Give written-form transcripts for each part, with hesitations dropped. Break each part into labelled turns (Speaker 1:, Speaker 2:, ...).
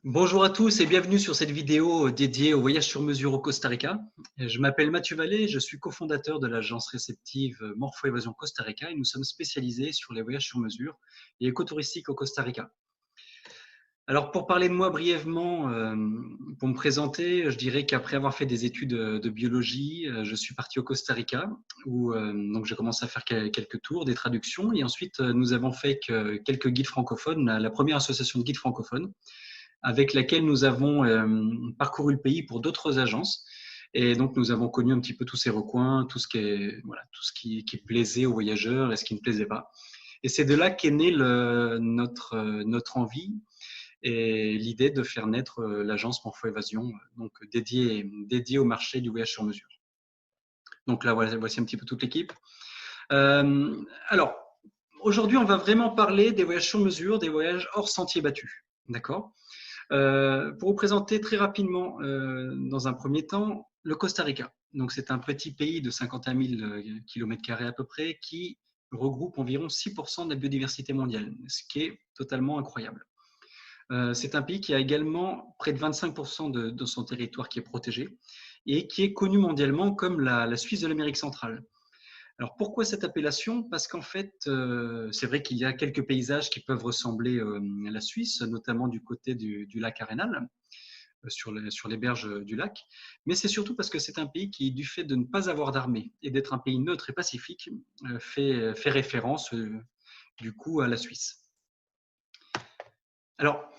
Speaker 1: Bonjour à tous et bienvenue sur cette vidéo dédiée au voyage sur mesure au Costa Rica. Je m'appelle Mathieu Vallée, je suis cofondateur de l'agence réceptive Morpho-Évasion Costa Rica et nous sommes spécialisés sur les voyages sur mesure et écotouristique au Costa Rica. Alors pour parler de moi brièvement, pour me présenter, je dirais qu'après avoir fait des études de biologie, je suis parti au Costa Rica où donc j'ai commencé à faire quelques tours, des traductions et ensuite nous avons fait quelques guides francophones, la première association de guides francophones avec laquelle nous avons parcouru le pays pour d'autres agences. Et donc, nous avons connu un petit peu tous ces recoins, tout ce qui plaisait aux voyageurs et ce qui ne plaisait pas. Et c'est de là qu'est née notre envie et l'idée de faire naître l'agence Morpho Évasion, donc dédiée au marché du voyage sur mesure. Donc là, voici un petit peu toute l'équipe. Alors, aujourd'hui, on va vraiment parler des voyages sur mesure, des voyages hors sentiers battus. D'accord? Pour vous présenter très rapidement, dans un premier temps, le Costa Rica. Donc, c'est un petit pays de 51 000 km² à peu près qui regroupe environ 6% de la biodiversité mondiale, ce qui est totalement incroyable. C'est un pays qui a également près de 25% de son territoire qui est protégé et qui est connu mondialement comme la Suisse de l'Amérique centrale. Alors pourquoi cette appellation? Parce qu'en fait, c'est vrai qu'il y a quelques paysages qui peuvent ressembler à la Suisse, notamment du côté du lac Arenal, sur les berges du lac. Mais c'est surtout parce que c'est un pays qui, du fait de ne pas avoir d'armée et d'être un pays neutre et pacifique, fait référence du coup à la Suisse. Alors,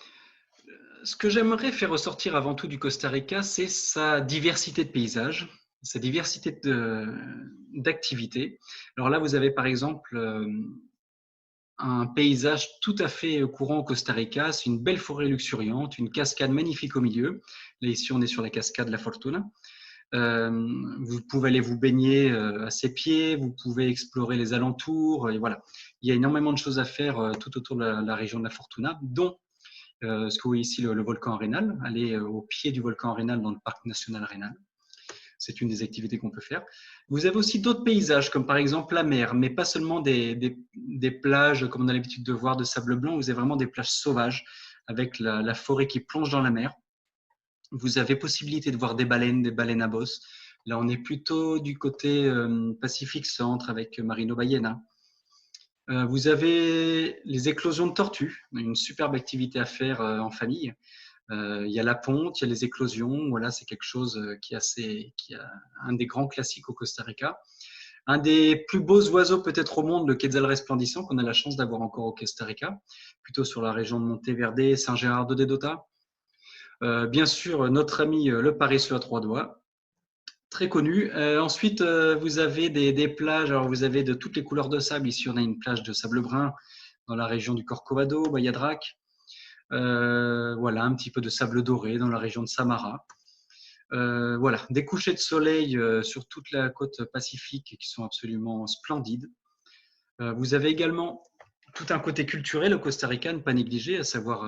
Speaker 1: ce que j'aimerais faire ressortir avant tout du Costa Rica, c'est sa diversité de paysages, sa diversité d'activités. Alors là, vous avez par exemple un paysage tout à fait courant au Costa Rica. C'est une belle forêt luxuriante, une cascade magnifique au milieu. Là, ici, on est sur la cascade La Fortuna. Vous pouvez aller vous baigner à ses pieds, vous pouvez explorer les alentours. Et voilà, il y a énormément de choses à faire tout autour de la région de La Fortuna, dont ce que vous voyez ici, le volcan Arenal. Aller au pied du volcan Arenal dans le parc national Arenal. C'est une des activités qu'on peut faire. Vous avez aussi d'autres paysages, comme par exemple la mer, mais pas seulement des plages comme on a l'habitude de voir de sable blanc. Vous avez vraiment des plages sauvages avec la forêt qui plonge dans la mer. Vous avez possibilité de voir des baleines à bosse. Là, on est plutôt du côté Pacifique Centre avec Marino Ballena. Vous avez les éclosions de tortues, une superbe activité à faire en famille. Il y a la ponte, il y a les éclosions. Voilà, c'est quelque chose qui est un des grands classiques au Costa Rica. Un des plus beaux oiseaux peut-être au monde, le quetzal resplendissant, qu'on a la chance d'avoir encore au Costa Rica, plutôt sur la région de Monteverde, Saint-Gérard de Dota. Bien sûr, notre ami le paresseux à trois doigts, très connu. Ensuite, vous avez des plages. Alors, vous avez de toutes les couleurs de sable. Ici, on a une plage de sable brun dans la région du Corcovado, Bahia Drac. Voilà, un petit peu de sable doré dans la région de Samara. Voilà, des couchers de soleil sur toute la côte pacifique qui sont absolument splendides. Vous avez également tout un côté culturel au Costa Rica, ne pas négliger, à savoir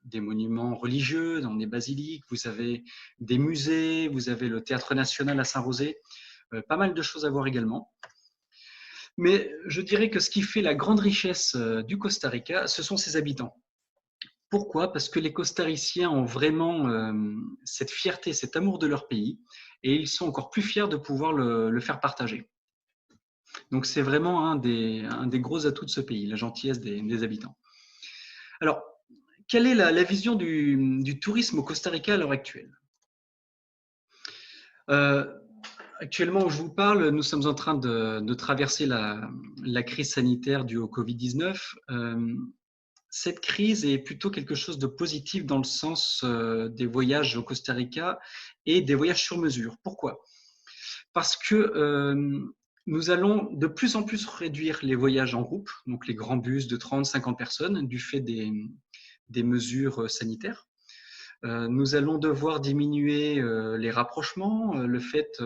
Speaker 1: des monuments religieux dans des basiliques, vous avez des musées, vous avez le Théâtre national à Saint-Rosé, pas mal de choses à voir également. Mais je dirais que ce qui fait la grande richesse du Costa Rica, ce sont ses habitants. Pourquoi? Parce que les Costariciens ont vraiment cette fierté, cet amour de leur pays, et ils sont encore plus fiers de pouvoir le faire partager. Donc c'est vraiment un des gros atouts de ce pays, la gentillesse des habitants. Alors, quelle est la vision du tourisme au Costa Rica à l'heure actuelle? euh, Actuellement où je vous parle, nous sommes en train de traverser la crise sanitaire due au Covid-19. Cette crise est plutôt quelque chose de positif dans le sens des voyages au Costa Rica et des voyages sur mesure. Pourquoi? Parce que nous allons de plus en plus réduire les voyages en groupe, donc les grands bus de 30, 50 personnes, du fait des mesures sanitaires. Nous allons devoir diminuer les rapprochements. Le fait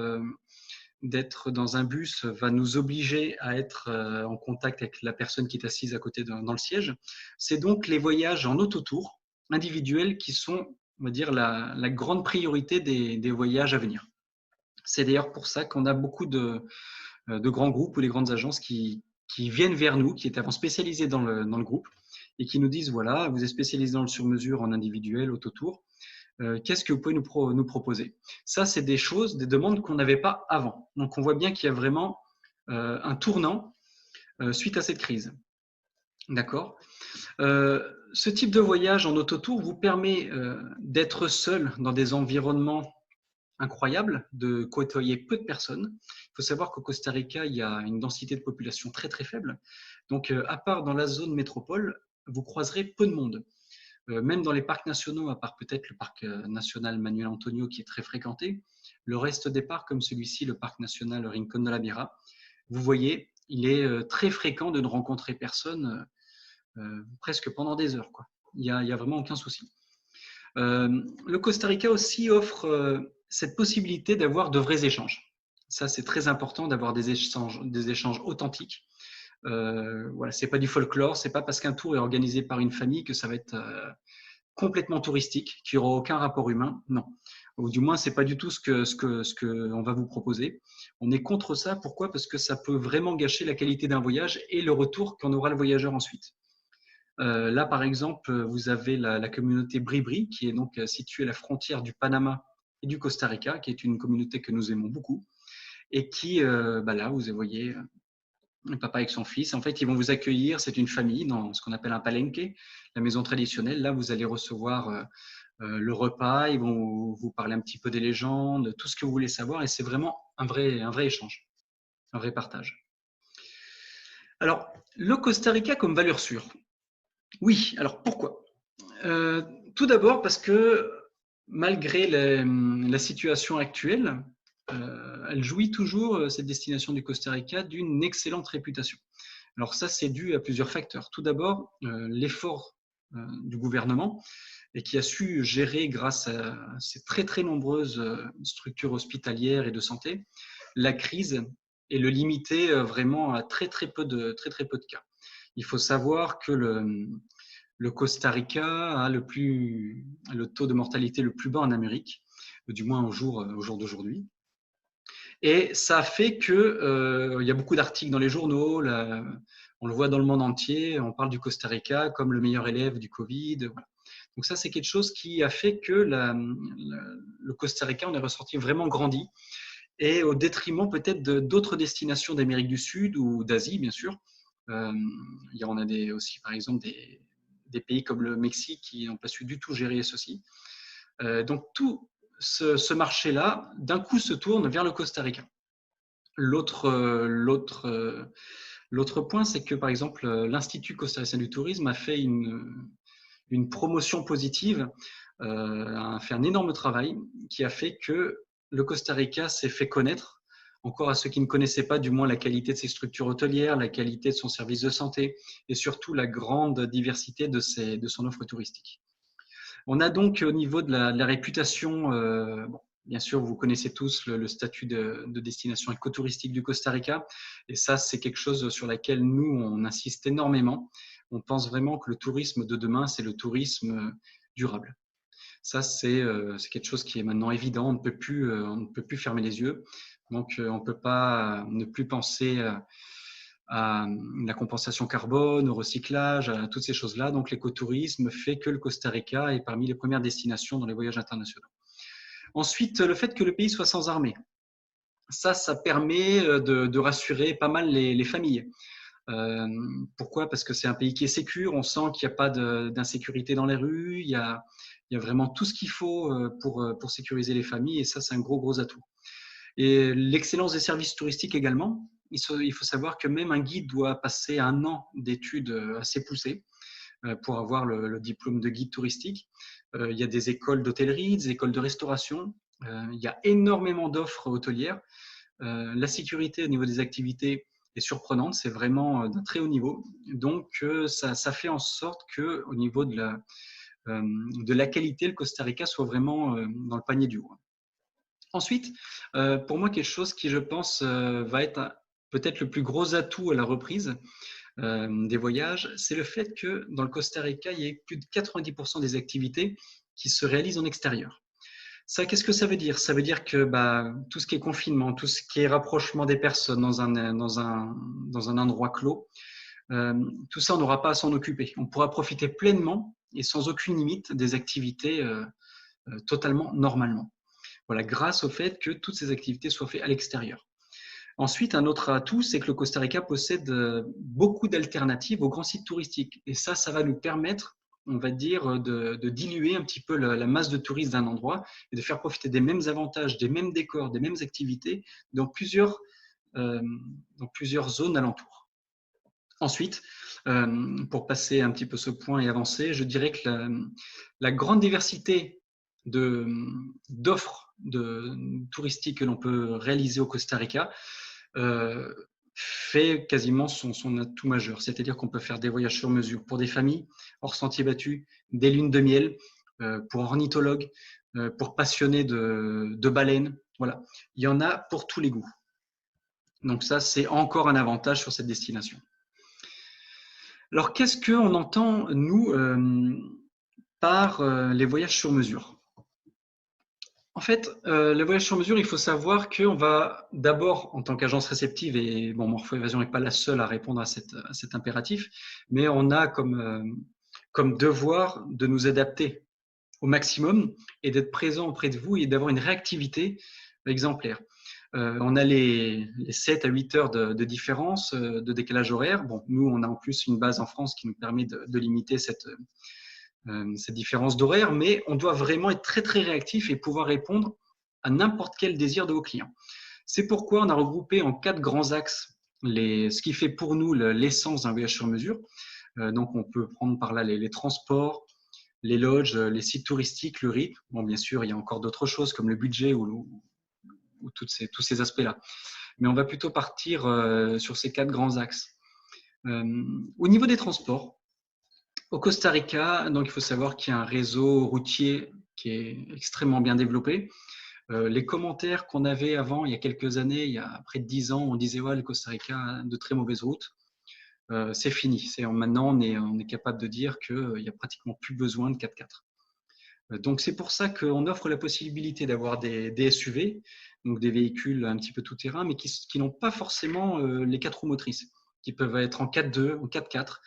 Speaker 1: d'être dans un bus va nous obliger à être en contact avec la personne qui est assise à côté dans le siège. C'est donc les voyages en autotour individuels qui sont, on va dire, la grande priorité des voyages à venir. C'est d'ailleurs pour ça qu'on a beaucoup de grands groupes ou les grandes agences qui viennent vers nous, qui étaient avant spécialisés dans le groupe et qui nous disent, voilà, vous êtes spécialisé dans le sur-mesure en individuel, autotour, qu'est-ce que vous pouvez nous proposer? Ça, c'est des choses, des demandes qu'on n'avait pas avant. Donc, on voit bien qu'il y a vraiment un tournant suite à cette crise. D'accord. Ce type de voyage en autotour vous permet d'être seul dans des environnements incroyables, de côtoyer peu de personnes. Il faut savoir qu'au Costa Rica, il y a une densité de population très très faible. Donc, à part dans la zone métropole, vous croiserez peu de monde. Même dans les parcs nationaux, à part peut-être le parc national Manuel Antonio qui est très fréquenté, le reste des parcs comme celui-ci, le parc national Rincón de la Vieja, vous voyez, il est très fréquent de ne rencontrer personne presque pendant des heures, quoi. Il y a vraiment aucun souci. Le Costa Rica aussi offre cette possibilité d'avoir de vrais échanges. Ça, c'est très important d'avoir des échanges authentiques. Voilà, c'est pas du folklore, c'est pas parce qu'un tour est organisé par une famille que ça va être complètement touristique, qui aura aucun rapport humain. Non, ou du moins c'est pas du tout ce que on va vous proposer. On est contre ça. Pourquoi? Parce que ça peut vraiment gâcher la qualité d'un voyage et le retour qu'en aura le voyageur ensuite. Là, par exemple, vous avez la communauté Bribri, qui est donc située à la frontière du Panama et du Costa Rica, qui est une communauté que nous aimons beaucoup, et qui, là, vous voyez, un papa avec son fils. En fait, ils vont vous accueillir. C'est une famille dans ce qu'on appelle un palenque, la maison traditionnelle. Là, vous allez recevoir le repas. Ils vont vous parler un petit peu des légendes, tout ce que vous voulez savoir, et c'est vraiment un vrai échange, un vrai partage. Alors, le Costa Rica comme valeur sûre. Oui, alors pourquoi? Tout d'abord parce que malgré la situation actuelle, elle jouit toujours, cette destination du Costa Rica, d'une excellente réputation. Alors ça, c'est dû à plusieurs facteurs. Tout d'abord, l'effort du gouvernement et qui a su gérer grâce à ces très très nombreuses structures hospitalières et de santé, la crise et le limiter vraiment à très très peu de cas. Il faut savoir que le Costa Rica a le taux de mortalité le plus bas en Amérique, du moins au jour d'aujourd'hui. Et ça fait que y a beaucoup d'articles dans les journaux, on le voit dans le monde entier, on parle du Costa Rica comme le meilleur élève du Covid. Voilà. Donc ça, c'est quelque chose qui a fait que le Costa Rica, on est ressorti vraiment grandi, et au détriment peut-être d'autres destinations d'Amérique du Sud ou d'Asie, bien sûr. On a aussi, par exemple, des pays comme le Mexique qui n'ont pas su du tout gérer ceci. Donc tout ce marché-là, d'un coup, se tourne vers le Costa Rica. L'autre point, c'est que, par exemple, l'Institut costaricien du tourisme a fait une promotion positive, a fait un énorme travail qui a fait que le Costa Rica s'est fait connaître, encore à ceux qui ne connaissaient pas, du moins la qualité de ses structures hôtelières, la qualité de son service de santé et surtout la grande diversité de son offre touristique. On a donc au niveau de la réputation, bien sûr, vous connaissez tous le statut de destination écotouristique du Costa Rica, et ça, c'est quelque chose sur laquelle nous, on insiste énormément. On pense vraiment que le tourisme de demain, c'est le tourisme durable. Ça, c'est quelque chose qui est maintenant évident. On ne peut plus fermer les yeux. Donc, on ne peut pas ne plus penser à la compensation carbone, au recyclage, à toutes ces choses-là. Donc, l'écotourisme fait que le Costa Rica est parmi les premières destinations dans les voyages internationaux. Ensuite, le fait que le pays soit sans armée. Ça permet de rassurer pas mal les familles. Pourquoi? Parce que c'est un pays qui est sécure, on sent qu'il n'y a pas d'insécurité dans les rues, il y a vraiment tout ce qu'il faut pour sécuriser les familles, et ça, c'est un gros atout. Et l'excellence des services touristiques également. Il faut savoir que même un guide doit passer 1 an d'études assez poussées pour avoir le diplôme de guide touristique. Il y a des écoles d'hôtellerie, des écoles de restauration. Il y a énormément d'offres hôtelières. La sécurité au niveau des activités est surprenante, c'est vraiment d'un très haut niveau. Donc, ça fait en sorte qu'au niveau de la qualité, le Costa Rica soit vraiment dans le panier du haut. Ensuite, pour moi, quelque chose qui, je pense, va être peut-être le plus gros atout à la reprise des voyages, c'est le fait que dans le Costa Rica, il y ait plus de 90% des activités qui se réalisent en extérieur. Ça, qu'est-ce que ça veut dire? Ça veut dire que tout ce qui est confinement, tout ce qui est rapprochement des personnes dans un endroit clos, tout ça, on n'aura pas à s'en occuper. On pourra profiter pleinement et sans aucune limite des activités totalement normalement. Voilà, grâce au fait que toutes ces activités soient faites à l'extérieur. Ensuite, un autre atout, c'est que le Costa Rica possède beaucoup d'alternatives aux grands sites touristiques. Et ça va nous permettre, on va dire, de diluer un petit peu la masse de touristes d'un endroit et de faire profiter des mêmes avantages, des mêmes décors, des mêmes activités dans plusieurs zones alentours. Ensuite, pour passer un petit peu ce point et avancer, je dirais que la grande diversité d'offres touristiques que l'on peut réaliser au Costa Rica fait quasiment son atout majeur. C'est-à-dire qu'on peut faire des voyages sur mesure pour des familles, hors sentiers battus, des lunes de miel, pour ornithologues, pour passionnés de baleines. Voilà, il y en a pour tous les goûts. Donc ça, c'est encore un avantage sur cette destination. Alors, qu'est-ce qu'on entend, nous, par les voyages sur mesure? En fait, les voyages sur mesure, il faut savoir qu'on va d'abord, en tant qu'agence réceptive, et bon, Morpho Évasion n'est pas la seule à répondre à cet impératif, mais on a comme devoir de nous adapter au maximum et d'être présent auprès de vous et d'avoir une réactivité exemplaire. On a les 7 à 8 heures de différence, de décalage horaire. Bon, nous, on a en plus une base en France qui nous permet de limiter cette différence d'horaire, mais on doit vraiment être très, très réactif et pouvoir répondre à n'importe quel désir de vos clients. C'est pourquoi on a regroupé en 4 grands axes ce qui fait pour nous l'essence d'un voyage sur mesure. Donc, on peut prendre par là les transports, les lodges, les sites touristiques, le rythme. Bon, bien sûr, il y a encore d'autres choses comme le budget ou tous ces aspects-là. Mais on va plutôt partir sur ces 4 grands axes. Au niveau des transports, au Costa Rica, donc il faut savoir qu'il y a un réseau routier qui est extrêmement bien développé. Les commentaires qu'on avait avant, il y a quelques années, il y a près de 10 ans, on disait ouais, le Costa Rica a de très mauvaises routes. C'est fini. Maintenant, on est capable de dire qu'il n'y a pratiquement plus besoin de 4x4. Donc, c'est pour ça qu'on offre la possibilité d'avoir des SUV, donc des véhicules un petit peu tout-terrain, mais qui n'ont pas forcément les 4 roues motrices, qui peuvent être en 4x2 ou 4x4.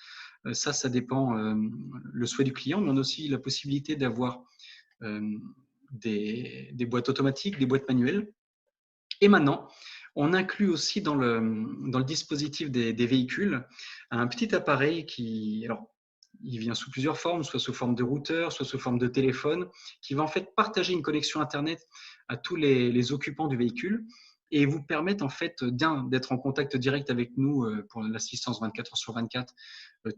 Speaker 1: Ça dépend le souhait du client, mais on a aussi la possibilité d'avoir des boîtes automatiques, des boîtes manuelles. Et maintenant, on inclut aussi dans le dispositif des véhicules un petit appareil il vient sous plusieurs formes, soit sous forme de routeur, soit sous forme de téléphone, qui va en fait partager une connexion Internet à tous les occupants du véhicule et vous permettre en fait d'être en contact direct avec nous pour l'assistance 24 heures sur 24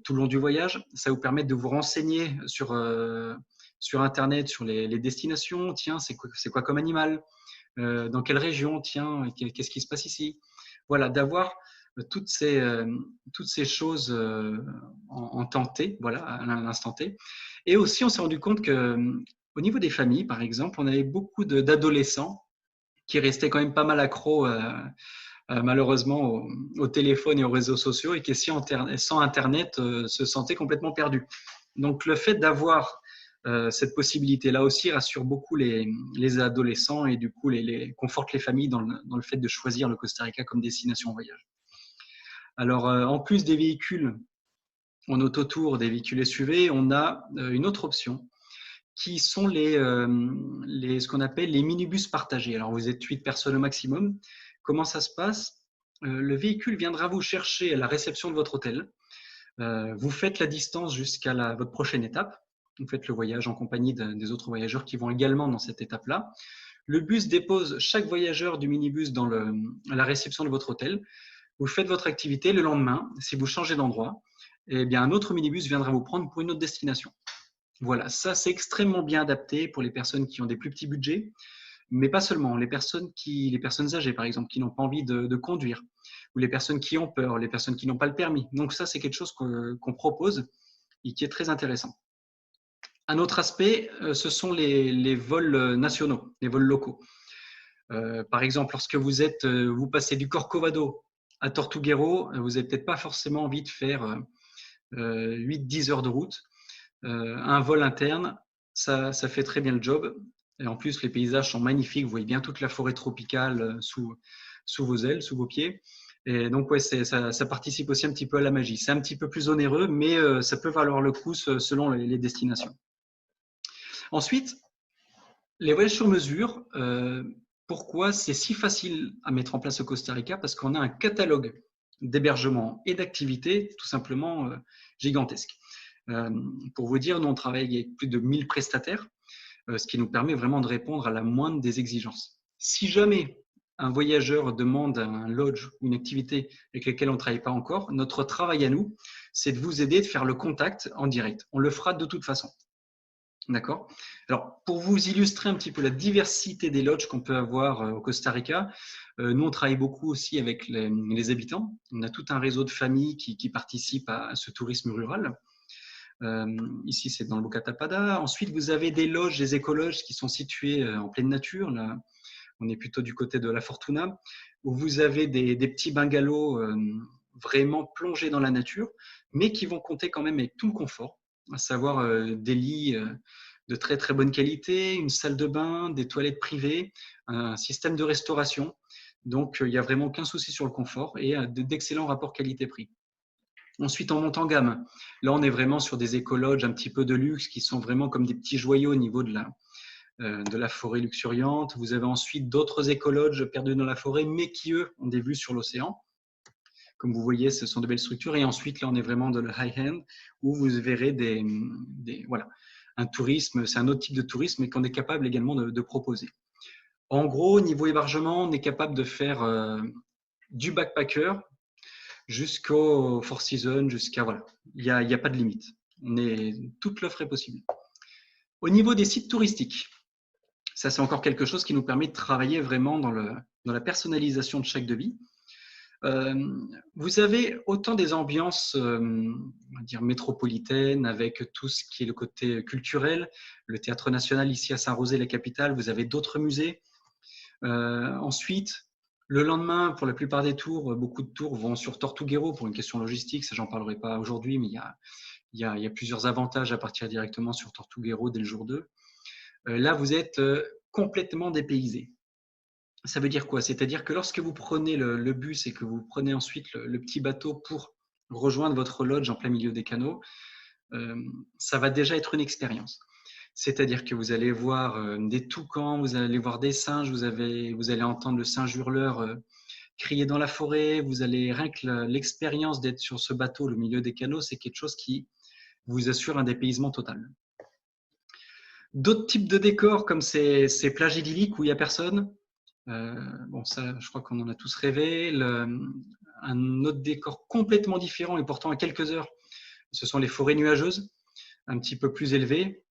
Speaker 1: tout le long du voyage. Ça vous permet de vous renseigner sur Internet, sur les destinations. Tiens, c'est quoi comme animal? Dans quelle région? Tiens, qu'est-ce qui se passe ici? Voilà, d'avoir toutes ces choses en temps T, voilà, à l'instant T. Et aussi, on s'est rendu compte qu'au niveau des familles, par exemple, on avait beaucoup d'adolescents qui restaient quand même pas mal accros malheureusement au téléphone et aux réseaux sociaux et qui, sans Internet, se sentaient complètement perdus. Donc, le fait d'avoir cette possibilité-là aussi rassure beaucoup les adolescents et du coup conforte les familles dans le fait de choisir le Costa Rica comme destination voyage. Alors, en plus des véhicules en autotour, des véhicules SUV, on a une autre option qui sont ce qu'on appelle les minibus partagés. Alors, vous êtes 8 personnes au maximum. Comment ça se passe? Le véhicule viendra vous chercher à la réception de votre hôtel. Vous faites la distance jusqu'à votre prochaine étape. Vous faites le voyage en compagnie des autres voyageurs qui vont également dans cette étape-là. Le bus dépose chaque voyageur du minibus à la réception de votre hôtel. Vous faites votre activité. Le lendemain, si vous changez d'endroit, eh bien, un autre minibus viendra vous prendre pour une autre destination. Voilà, ça c'est extrêmement bien adapté pour les personnes qui ont des plus petits budgets, mais pas seulement. Les personnes âgées, par exemple, qui n'ont pas envie de conduire, ou les personnes qui ont peur, les personnes qui n'ont pas le permis. Donc ça, c'est quelque chose qu'on propose et qui est très intéressant. Un autre aspect, ce sont les vols nationaux, les vols locaux. Par exemple, lorsque vous passez du Corcovado à Tortuguero, vous n'avez peut-être pas forcément envie de faire 8-10 heures de route. Un vol interne, ça fait très bien le job. Et en plus, les paysages sont magnifiques. Vous voyez bien toute la forêt tropicale sous vos ailes, sous vos pieds. Et donc, ouais, ça participe aussi un petit peu à la magie. C'est un petit peu plus onéreux, mais ça peut valoir le coup selon les destinations. Ensuite, les voyages sur mesure, pourquoi c'est si facile à mettre en place au Costa Rica? Parce qu'on a un catalogue d'hébergement et d'activités tout simplement gigantesque. Pour vous dire, nous on travaille avec plus de 1000 prestataires, ce qui nous permet vraiment de répondre à la moindre des exigences. Si jamais un voyageur demande un lodge ou une activité avec laquelle on ne travaille pas encore, notre travail à nous, c'est de vous aider, de faire le contact en direct. On le fera de toute façon. D'accord. Alors, pour vous illustrer un petit peu la diversité des lodges qu'on peut avoir au Costa Rica, nous, on travaille beaucoup aussi avec les habitants. On a tout un réseau de familles qui participent à ce tourisme rural. Ici, c'est dans le Bocatapada. Ensuite, vous avez des lodges, des écologes qui sont situés en pleine nature. Là, on est plutôt du côté de la Fortuna, où vous avez des petits bungalows vraiment plongés dans la nature, mais qui vont compter quand même avec tout le confort, à savoir des lits de très très bonne qualité, une salle de bain, des toilettes privées, un système de restauration. Donc, il n'y a vraiment aucun souci sur le confort et d'excellents rapports qualité-prix. Ensuite, on monte en gamme. Là, on est vraiment sur des écologes un petit peu de luxe qui sont vraiment comme des petits joyaux au niveau de la forêt luxuriante. Vous avez ensuite d'autres écologes perdus dans la forêt, mais qui, eux, ont des vues sur l'océan. Comme vous voyez, ce sont de belles structures. Et ensuite, là, on est vraiment dans le high-end, où vous verrez voilà, un tourisme, c'est un autre type de tourisme, mais qu'on est capable également de proposer. En gros, niveau hébergement, on est capable de faire du backpacker jusqu'au Four Seasons, voilà. Il n'y a pas de limite. Toute l'offre est possible. Au niveau des sites touristiques, ça, c'est encore quelque chose qui nous permet de travailler vraiment dans la personnalisation de chaque devis. Vous avez autant des ambiances, on va dire métropolitaines, avec tout ce qui est le côté culturel, le Théâtre National ici à Saint-Rosé, la capitale. Vous avez d'autres musées. Ensuite, le lendemain, pour la plupart des tours, beaucoup de tours vont sur Tortuguero pour une question logistique. Ça, j'en parlerai pas aujourd'hui, mais il y a plusieurs avantages à partir directement sur Tortuguero dès le jour 2. Là, vous êtes complètement dépaysé. Ça veut dire quoi? C'est-à-dire que lorsque vous prenez le bus et que vous prenez ensuite le petit bateau pour rejoindre votre lodge en plein milieu des canaux, ça va déjà être une expérience. C'est-à-dire que vous allez voir des toucans, vous allez voir des singes, vous allez entendre le singe hurleur crier dans la forêt, rien que l'expérience d'être sur ce bateau au milieu des canaux, c'est quelque chose qui vous assure un dépaysement total. D'autres types de décors comme ces plages idylliques où il n'y a personne, bon, ça, je crois qu'on en a tous rêvé. Un autre décor complètement différent et pourtant à quelques heures, ce sont les forêts nuageuses, un petit peu plus élevées.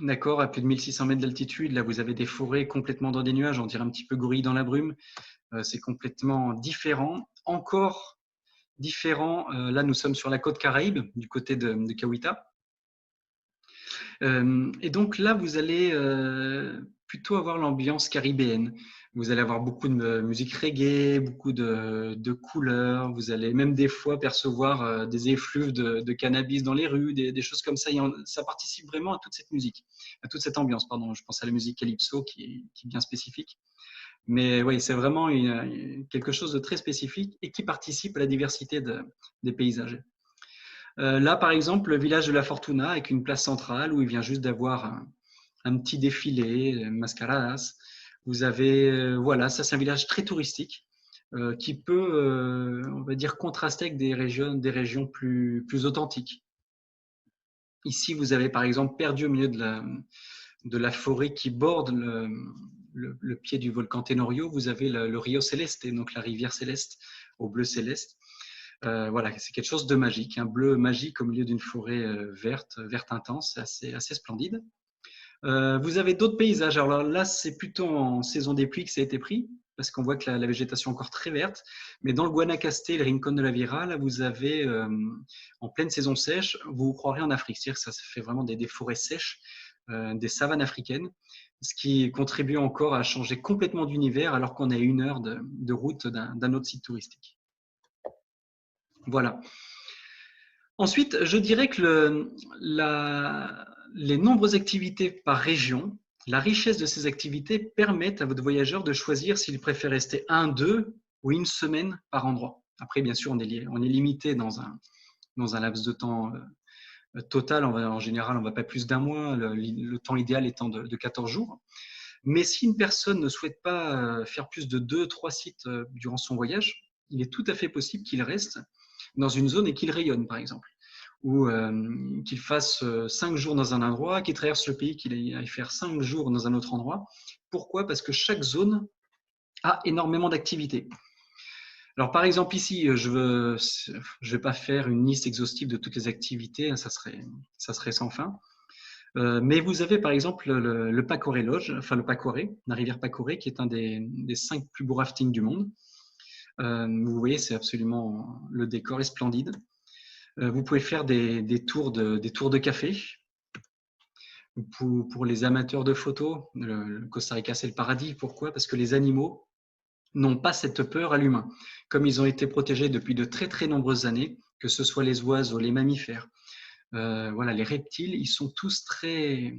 Speaker 1: D'accord, à plus de 1600 mètres d'altitude, là vous avez des forêts complètement dans des nuages, on dirait un petit peu gorille dans la brume. C'est complètement différent. Encore différent, là nous sommes sur la côte Caraïbe, du côté de Cahuita. Et donc là, vous allez plutôt avoir l'ambiance caribéenne. Vous allez avoir beaucoup de musique reggae, beaucoup de couleurs. Vous allez même des fois percevoir des effluves de cannabis dans les rues, des choses comme ça. Ça participe vraiment à toute cette musique, à toute cette ambiance. Pardon, je pense à la musique calypso qui est bien spécifique. Mais oui, c'est vraiment quelque chose de très spécifique et qui participe à la diversité des paysages. Là, par exemple, le village de la Fortuna avec une place centrale où il vient juste d'avoir un petit défilé, mascaradas. Vous avez, voilà, ça c'est un village très touristique qui peut, on va dire, contraster avec des régions plus authentiques. Ici, vous avez par exemple perdu au milieu de la forêt qui borde le pied du volcan Tenorio, vous avez le Rio Celeste, donc la rivière céleste au bleu céleste. Voilà, c'est quelque chose de magique, un bleu magique au milieu d'une forêt verte intense, assez splendide. Vous avez d'autres paysages. Alors là, c'est plutôt en saison des pluies que ça a été pris, parce qu'on voit que la végétation est encore très verte. Mais dans le Guanacaste, le Rincón de la Vira, là, vous avez, en pleine saison sèche, vous vous croirez en Afrique. C'est-à-dire que ça fait vraiment des forêts sèches, des savanes africaines, ce qui contribue encore à changer complètement d'univers alors qu'on est à 1 heure de route d'un autre site touristique. Voilà. Ensuite, je dirais que les nombreuses activités par région, la richesse de ces activités permettent à votre voyageur de choisir s'il préfère rester 1, 2 ou une semaine par endroit. Après, bien sûr, on est limité dans un laps de temps total. En général, on ne va pas plus d'un mois, le temps idéal étant de 14 jours. Mais si une personne ne souhaite pas faire plus de 2-3 sites durant son voyage, il est tout à fait possible qu'il reste dans une zone et qu'il rayonne, par exemple. Ou qu'il fasse 5 jours dans un endroit, qu'il traverse le pays, qu'il aille faire 5 jours dans un autre endroit. Pourquoi? Parce que chaque zone a énormément d'activités. Alors, par exemple, ici, je vais pas faire une liste exhaustive de toutes les activités, ça serait sans fin. Mais vous avez par exemple le Pacoré Lodge, enfin le Pacoré, la rivière Pacoré, qui est un des 5 plus beaux raftings du monde. Vous voyez, c'est absolument, le décor est splendide. Vous pouvez faire des tours de café. Pour les amateurs de photos, le Costa Rica, c'est le paradis. Pourquoi? Parce que les animaux n'ont pas cette peur à l'humain. Comme ils ont été protégés depuis de très très nombreuses années, que ce soit les oiseaux, les mammifères, voilà, les reptiles, ils sont tous très,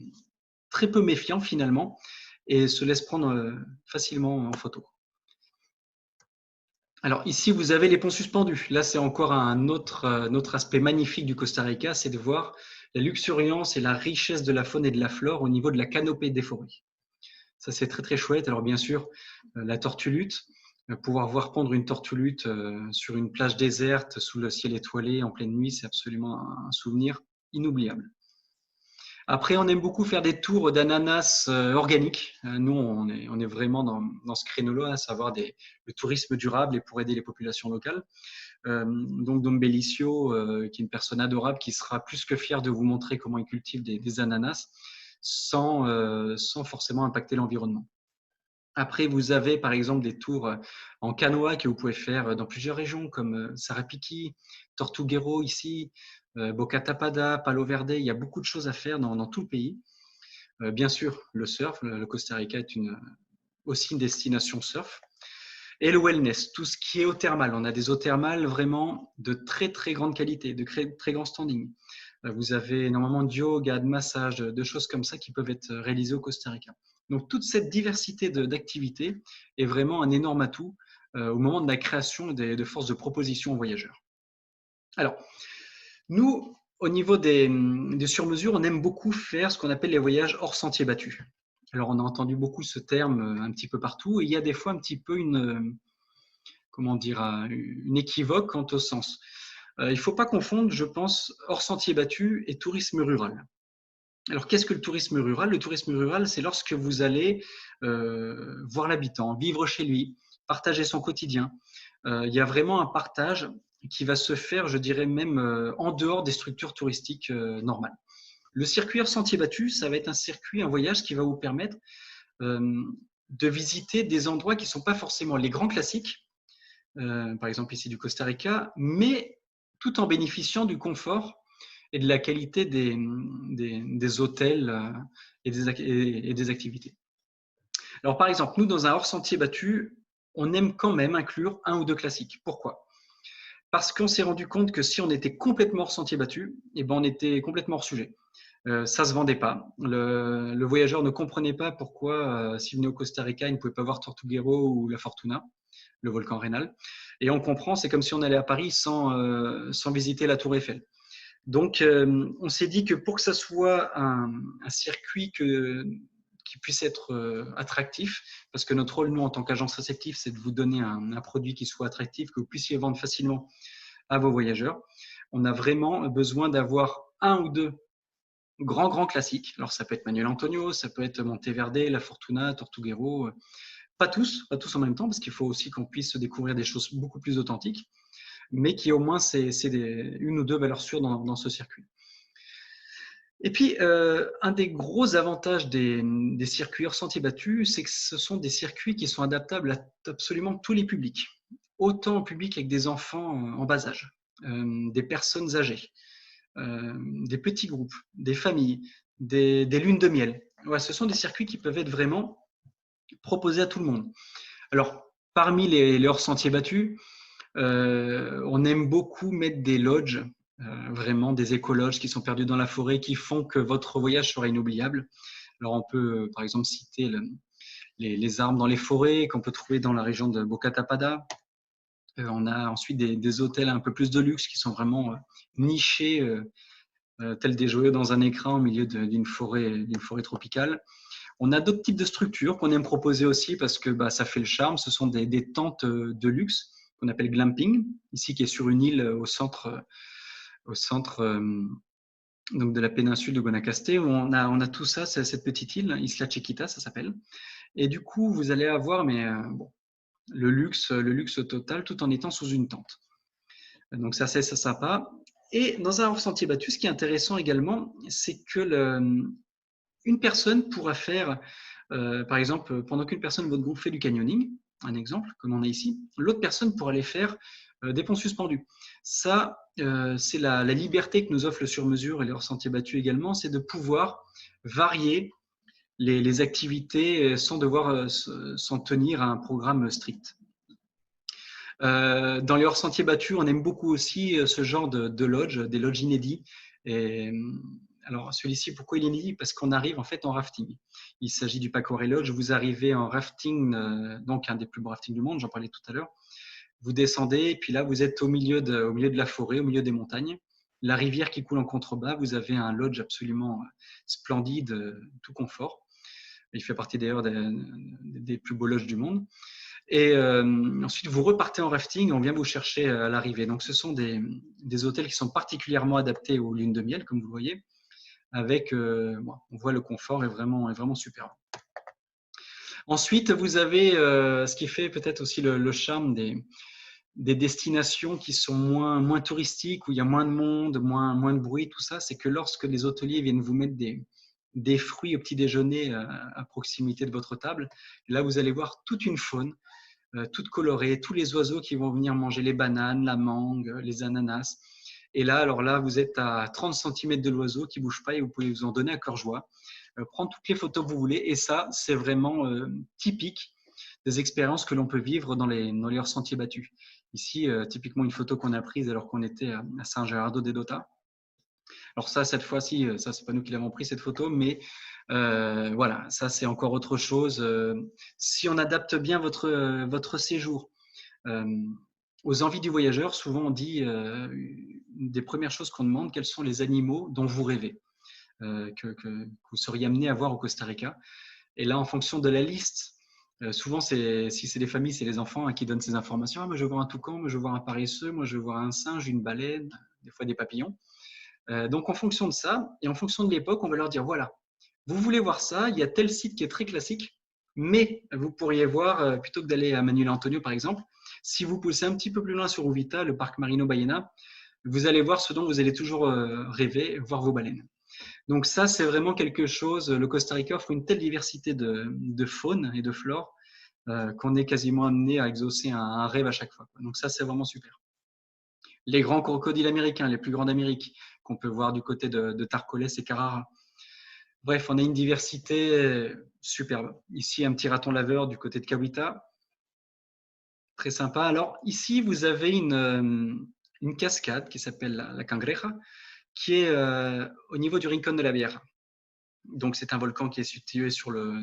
Speaker 1: très peu méfiants finalement et se laissent prendre facilement en photo. Alors ici, vous avez les ponts suspendus. Là, c'est encore un autre aspect magnifique du Costa Rica, c'est de voir la luxuriance et la richesse de la faune et de la flore au niveau de la canopée des forêts. Ça, c'est très, très chouette. Alors bien sûr, la tortue lutte, pouvoir voir pondre une tortue lutte sur une plage déserte sous le ciel étoilé en pleine nuit, c'est absolument un souvenir inoubliable. Après, on aime beaucoup faire des tours d'ananas organiques. Nous, on est vraiment dans ce créneau-là, à savoir le tourisme durable et pour aider les populations locales. Donc, Dom Belicio, qui est une personne adorable, qui sera plus que fier de vous montrer comment il cultive des ananas sans forcément impacter l'environnement. Après, vous avez par exemple des tours en canoë que vous pouvez faire dans plusieurs régions, comme Sarapiquí, Tortuguero ici, Boca Tapada, Palo Verde. Il y a beaucoup de choses à faire dans tout le pays. Bien sûr, le surf, le Costa Rica est aussi une destination surf. Et le wellness, tout ce qui est eau thermale. On a des eaux thermales vraiment de très très grande qualité, de très grand standing. Vous avez énormément de yoga, de massage, de choses comme ça qui peuvent être réalisées au Costa Rica. Donc toute cette diversité d'activités est vraiment un énorme atout au moment de la création de forces de proposition aux voyageurs. Alors, nous, au niveau des sur-mesures, on aime beaucoup faire ce qu'on appelle les voyages hors sentier battu. Alors, on a entendu beaucoup ce terme un petit peu partout, et il y a des fois un petit peu une équivoque quant au sens. Il ne faut pas confondre, je pense, hors sentier battu et tourisme rural. Alors, qu'est-ce que le tourisme rural? Le tourisme rural, c'est lorsque vous allez voir l'habitant, vivre chez lui, partager son quotidien. Il y a vraiment un partage qui va se faire, je dirais même, en dehors des structures touristiques normales. Le circuit hors sentier battu, ça va être un voyage qui va vous permettre de visiter des endroits qui ne sont pas forcément les grands classiques, par exemple ici du Costa Rica, mais tout en bénéficiant du confort et de la qualité des hôtels et des activités. Alors par exemple, nous, dans un hors-sentier battu, on aime quand même inclure un ou deux classiques. Pourquoi? Parce qu'on s'est rendu compte que si on était complètement hors sentier battu, eh ben on était complètement hors sujet. Ça ne se vendait pas. Le voyageur ne comprenait pas pourquoi, s'il venait au Costa Rica, il ne pouvait pas voir Tortuguero ou la Fortuna, le volcan Rénal. Et on comprend, c'est comme si on allait à Paris sans visiter la Tour Eiffel. Donc, on s'est dit que pour que ça soit un circuit qui puisse être attractif, parce que notre rôle, nous, en tant qu'agence réceptive, c'est de vous donner un produit qui soit attractif, que vous puissiez vendre facilement à vos voyageurs. On a vraiment besoin d'avoir un ou deux grands classiques. Alors, ça peut être Manuel Antonio, ça peut être Monteverde, La Fortuna, Tortuguero. Pas tous en même temps, parce qu'il faut aussi qu'on puisse découvrir des choses beaucoup plus authentiques, mais qui au moins c'est une ou deux valeurs sûres dans ce circuit. Et puis, un des gros avantages des circuits hors sentier battu, c'est que ce sont des circuits qui sont adaptables à absolument tous les publics, autant au public avec des enfants en bas âge, des personnes âgées, des petits groupes, des familles, des lunes de miel. Ouais, ce sont des circuits qui peuvent être vraiment proposés à tout le monde. Alors, parmi les hors sentiers battus, on aime beaucoup mettre des lodges, vraiment des écologes qui sont perdus dans la forêt, qui font que votre voyage sera inoubliable. Alors, on peut par exemple citer les arbres dans les forêts qu'on peut trouver dans la région de Boca Tapada, On a ensuite des hôtels un peu plus de luxe qui sont vraiment nichés, tels des joyaux dans un écran au milieu d'une forêt tropicale. On a d'autres types de structures qu'on aime proposer aussi parce que ça fait le charme. Ce sont des tentes de luxe qu'on appelle glamping, ici qui est sur une île au centre donc de la péninsule de Guanacaste, où on a tout ça, c'est cette petite île, Isla Chiquita, ça s'appelle. Et du coup, vous allez avoir le luxe total tout en étant sous une tente. Donc ça, c'est sympa. Et dans un hors-sentier battu, ce qui est intéressant également, c'est que une personne pourra faire, par exemple, pendant qu'une personne de votre groupe fait du canyoning, un exemple, comme on a ici, l'autre personne pourra aller faire des ponts suspendus. Ça, c'est la liberté que nous offre le sur-mesure et les hors-sentiers battus également, c'est de pouvoir varier les activités sans devoir s'en tenir à un programme strict. Dans les hors-sentiers battus, on aime beaucoup aussi ce genre de lodge, des lodges inédits. Et, alors, celui-ci, pourquoi il est inédit? Parce qu'on arrive en fait en rafting. Il s'agit du Pacora Lodge. Vous arrivez en rafting, donc un des plus beaux raftings du monde, j'en parlais tout à l'heure. Vous descendez, et puis là, vous êtes au milieu de la forêt, au milieu des montagnes. La rivière qui coule en contrebas. Vous avez un lodge absolument splendide, tout confort. Il fait partie d'ailleurs des plus beaux lodges du monde. Et ensuite, vous repartez en rafting, on vient vous chercher à l'arrivée. Donc, ce sont des hôtels qui sont particulièrement adaptés aux lunes de miel, comme vous le voyez. Avec, on voit le confort est vraiment superbe. Ensuite, vous avez ce qui fait peut-être aussi le charme des destinations qui sont moins touristiques, où il y a moins de monde, moins de bruit, tout ça, c'est que lorsque les hôteliers viennent vous mettre des fruits au petit déjeuner à proximité de votre table, là, vous allez voir toute une faune, toute colorée, tous les oiseaux qui vont venir manger les bananes, la mangue, les ananas. Et là, alors là, vous êtes à 30 cm de l'oiseau qui ne bouge pas et vous pouvez vous en donner à cœur joie, prendre toutes les photos que vous voulez. Et ça, c'est vraiment typique des expériences que l'on peut vivre dans les hors-sentiers battus. Ici, typiquement une photo qu'on a prise alors qu'on était à San Gerardo de Dota. Alors ça, cette fois-ci, ça c'est pas nous qui l'avons pris cette photo, mais voilà, ça c'est encore autre chose. Si on adapte bien votre séjour aux envies du voyageur, souvent on dit une des premières choses qu'on demande, quels sont les animaux dont vous rêvez, que vous seriez amené à voir au Costa Rica. Et là, en fonction de la liste, souvent, si c'est des familles, c'est les enfants qui donnent ces informations. Ah, moi, je veux voir un toucan, moi, je veux voir un paresseux, moi, je veux voir un singe, une baleine, des fois des papillons. Donc, en fonction de ça, et en fonction de l'époque, on va leur dire, voilà, vous voulez voir ça, il y a tel site qui est très classique, mais vous pourriez voir, plutôt que d'aller à Manuel Antonio, par exemple, si vous poussez un petit peu plus loin sur Uvita, le parc Marino Ballena, vous allez voir ce dont vous allez toujours rêver, voir vos baleines. Donc ça, c'est vraiment quelque chose, le Costa Rica offre une telle diversité de faune et de flore qu'on est quasiment amené à exaucer un rêve à chaque fois. Donc ça, c'est vraiment super. Les grands crocodiles américains, les plus grands d'Amérique, qu'on peut voir du côté de Tarcoles et Carrara. Bref, on a une diversité superbe. Ici, un petit raton laveur du côté de Cahuita. Très sympa. Alors ici, vous avez une cascade qui s'appelle la Cangreja, qui est au niveau du Rincón de la Vieja. Donc, c'est un volcan qui est situé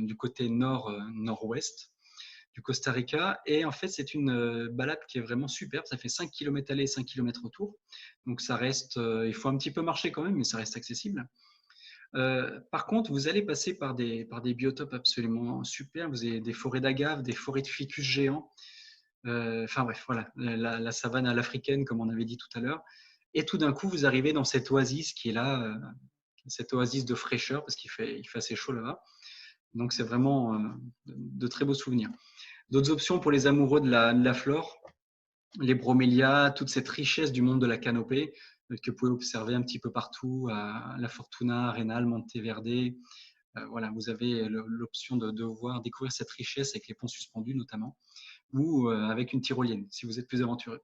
Speaker 1: du côté nord-ouest du Costa Rica. Et en fait, c'est une balade qui est vraiment superbe. Ça fait 5 km aller et 5 km retour. Donc, ça reste, il faut un petit peu marcher quand même, mais ça reste accessible. Par contre, vous allez passer par des biotopes absolument super. Vous avez des forêts d'agaves, des forêts de ficus géants. Enfin bref, voilà, la savane à l'africaine, comme on avait dit tout à l'heure. Et tout d'un coup, vous arrivez dans cette oasis qui est là, cette oasis de fraîcheur, parce qu'il fait assez chaud là-bas. Donc, c'est vraiment de très beaux souvenirs. D'autres options pour les amoureux de la flore, les bromélias, toute cette richesse du monde de la canopée que vous pouvez observer un petit peu partout, à La Fortuna, Arenal, Monteverde. Voilà, vous avez l'option de découvrir cette richesse avec les ponts suspendus notamment, ou avec une tyrolienne, si vous êtes plus aventureux.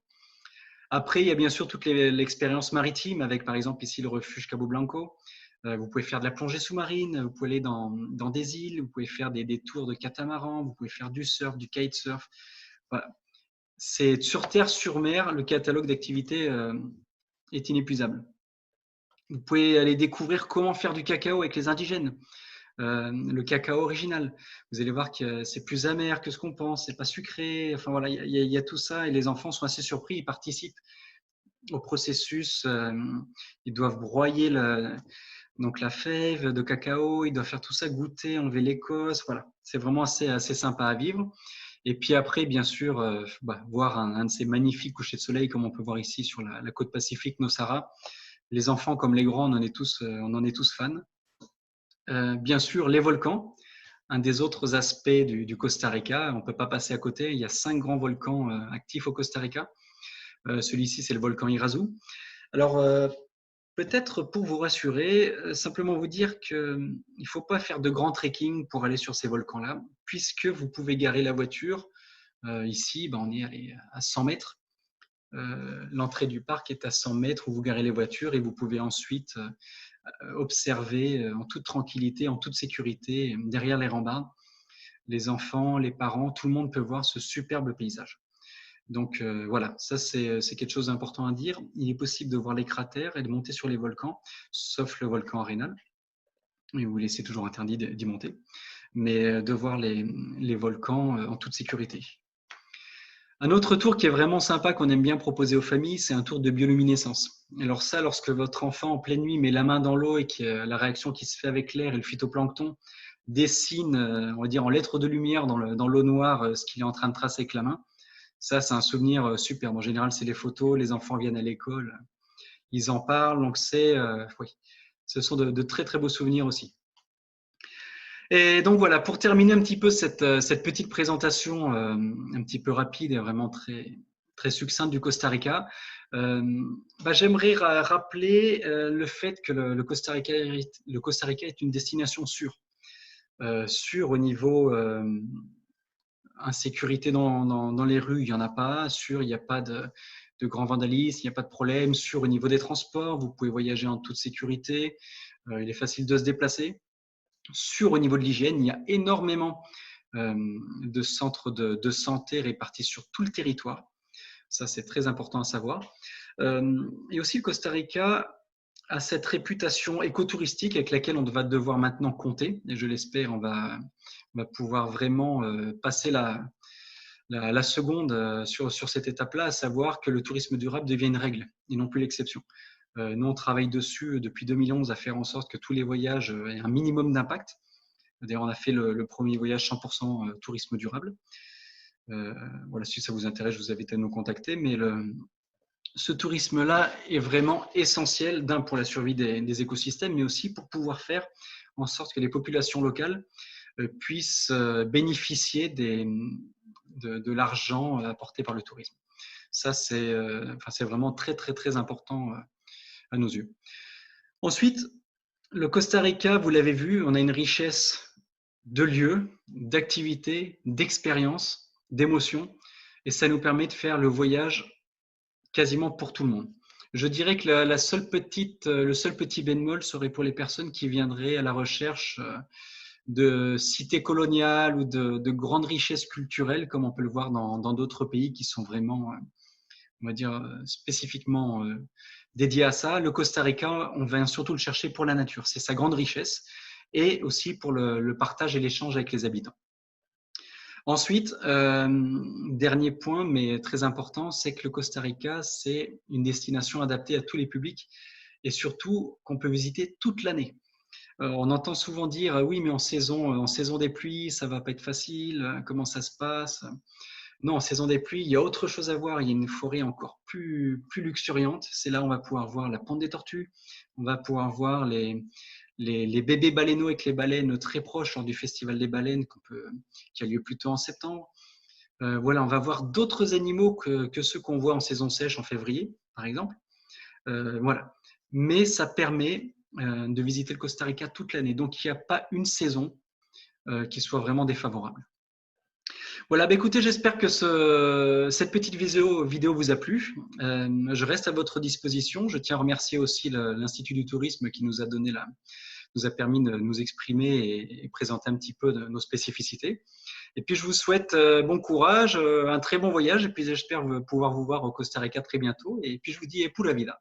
Speaker 1: Après, il y a bien sûr toute l'expérience maritime, avec par exemple ici le refuge Cabo Blanco. Vous pouvez faire de la plongée sous-marine, vous pouvez aller dans des îles, vous pouvez faire des tours de catamaran, vous pouvez faire du surf, du kitesurf. Voilà. C'est sur terre, sur mer, le catalogue d'activités est inépuisable. Vous pouvez aller découvrir comment faire du cacao avec les indigènes. le cacao original. Vous allez voir que c'est plus amer que ce qu'on pense, c'est pas sucré. Enfin voilà, il y a tout ça et les enfants sont assez surpris, ils participent au processus. Ils doivent broyer donc la fève de cacao, ils doivent faire tout ça, goûter, enlever l'écorce. Voilà, c'est vraiment assez sympa à vivre. Et puis après, bien sûr, voir un de ces magnifiques couchers de soleil comme on peut voir ici sur la côte pacifique, Nosara. Les enfants comme les grands, on en est tous fans. Bien sûr, les volcans, un des autres aspects du Costa Rica. On ne peut pas passer à côté. Il y a 5 grands volcans actifs au Costa Rica. Celui-ci, c'est le volcan Irazu. Alors, peut-être pour vous rassurer, simplement vous dire qu'il ne faut pas faire de grand trekking pour aller sur ces volcans-là, puisque vous pouvez garer la voiture. Ici, on est à 100 mètres. L'entrée du parc est à 100 mètres où vous garez les voitures et vous pouvez ensuite observer en toute tranquillité, en toute sécurité, derrière les rambardes. Les enfants, les parents, tout le monde peut voir ce superbe paysage. Donc voilà, ça c'est quelque chose d'important à dire. Il est possible de voir les cratères et de monter sur les volcans, sauf le volcan Arenal, où il est toujours interdit d'y monter, mais de voir les volcans en toute sécurité. Un autre tour qui est vraiment sympa, qu'on aime bien proposer aux familles, c'est un tour de bioluminescence. Alors ça, lorsque votre enfant en pleine nuit met la main dans l'eau et que la réaction qui se fait avec l'air et le phytoplancton dessine, on va dire en lettres de lumière dans l'eau noire, ce qu'il est en train de tracer avec la main, ça c'est un souvenir superbe. En général, c'est les photos, les enfants viennent à l'école, ils en parlent, donc oui, ce sont de très très beaux souvenirs aussi. Et donc voilà, pour terminer un petit peu cette petite présentation un petit peu rapide et vraiment très, très succincte du Costa Rica, j'aimerais rappeler le fait que le Costa Rica est une destination sûre. Sûre au niveau insécurité dans les rues, il n'y en a pas. Sûr, il n'y a pas de grand vandalisme, il n'y a pas de problème. Sûr, au niveau des transports, vous pouvez voyager en toute sécurité. Il est facile de se déplacer. Sûr, au niveau de l'hygiène, il y a énormément de centres de santé répartis sur tout le territoire. Ça, c'est très important à savoir. Et aussi, le Costa Rica a cette réputation écotouristique avec laquelle on va devoir maintenant compter. Et je l'espère, on va pouvoir vraiment passer la seconde sur cette étape-là, à savoir que le tourisme durable devient une règle et non plus l'exception. Nous, on travaille dessus depuis 2011 à faire en sorte que tous les voyages aient un minimum d'impact. D'ailleurs, on a fait le premier voyage 100% tourisme durable. Voilà, si ça vous intéresse, je vous invite à nous contacter. Mais ce tourisme-là est vraiment essentiel, d'un pour la survie des écosystèmes, mais aussi pour pouvoir faire en sorte que les populations locales puissent bénéficier de l'argent apporté par le tourisme. Ça, c'est vraiment très, très, très important à nos yeux. Ensuite, le Costa Rica, vous l'avez vu, on a une richesse de lieux, d'activités, d'expériences, d'émotions, et ça nous permet de faire le voyage quasiment pour tout le monde. Je dirais que le seul petit bémol serait pour les personnes qui viendraient à la recherche de cités coloniales ou de grandes richesses culturelles, comme on peut le voir dans d'autres pays qui sont vraiment, on va dire, spécifiquement dédiés à ça. Le Costa Rica, on va surtout le chercher pour la nature. C'est sa grande richesse et aussi pour le partage et l'échange avec les habitants. Ensuite, dernier point, mais très important, c'est que le Costa Rica, c'est une destination adaptée à tous les publics et surtout qu'on peut visiter toute l'année. On entend souvent dire oui, mais en saison des pluies, ça va pas être facile. Comment ça se passe? Non, en saison des pluies, il y a autre chose à voir. Il y a une forêt encore plus luxuriante. C'est là où on va pouvoir voir la ponte des tortues. On va pouvoir voir les bébés baleineaux avec les baleines très proches lors du Festival des baleines qui a lieu plutôt en septembre. Voilà, on va voir d'autres animaux que ceux qu'on voit en saison sèche en février, par exemple. Voilà. Mais ça permet de visiter le Costa Rica toute l'année. Donc, il n'y a pas une saison qui soit vraiment défavorable. Voilà, écoutez, j'espère que cette petite vidéo vous a plu. Je reste à votre disposition. Je tiens à remercier aussi l'Institut du tourisme qui nous a permis de nous exprimer et présenter un petit peu de nos spécificités. Et puis, je vous souhaite bon courage, un très bon voyage, et puis j'espère pouvoir vous voir au Costa Rica très bientôt. Et puis, je vous dis pura vida.